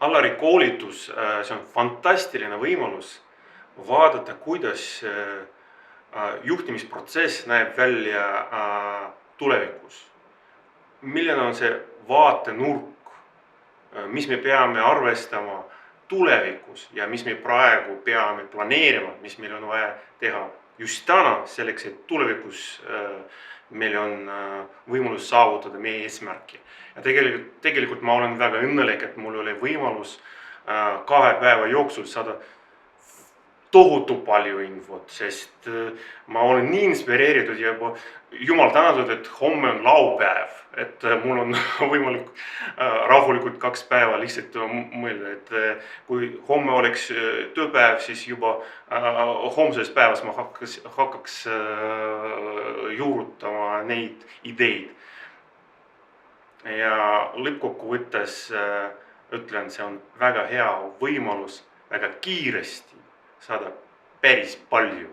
Alari koolitus, see on fantastiline võimalus vaadata, kuidas juhtimisprotsess näeb välja tulevikus. Milline on see vaatenurk, mis me peame arvestama tulevikus ja mis me praegu peame planeerima, mis meil on vaja teha just täna selleks, et tulevikus meil on võimalus saavutada meie eesmärki. Ja tegelikult ma olen väga õnnelik, et mul oli võimalus 2 päeva jooksul saada tohutu palju infot, sest ma olen nii inspireeritud ja jumal tänatud, et homme on laupäev, et mul on võimalik rahulikult 2 päeva lihtsalt mõelda, et kui homme oleks tööpäev, siis juba homses päevas ma hakkaks juurutama neid ideid. Ja lõppkokkuvõttes ütlen, see on väga hea võimalus väga kiiresti saada päris palju.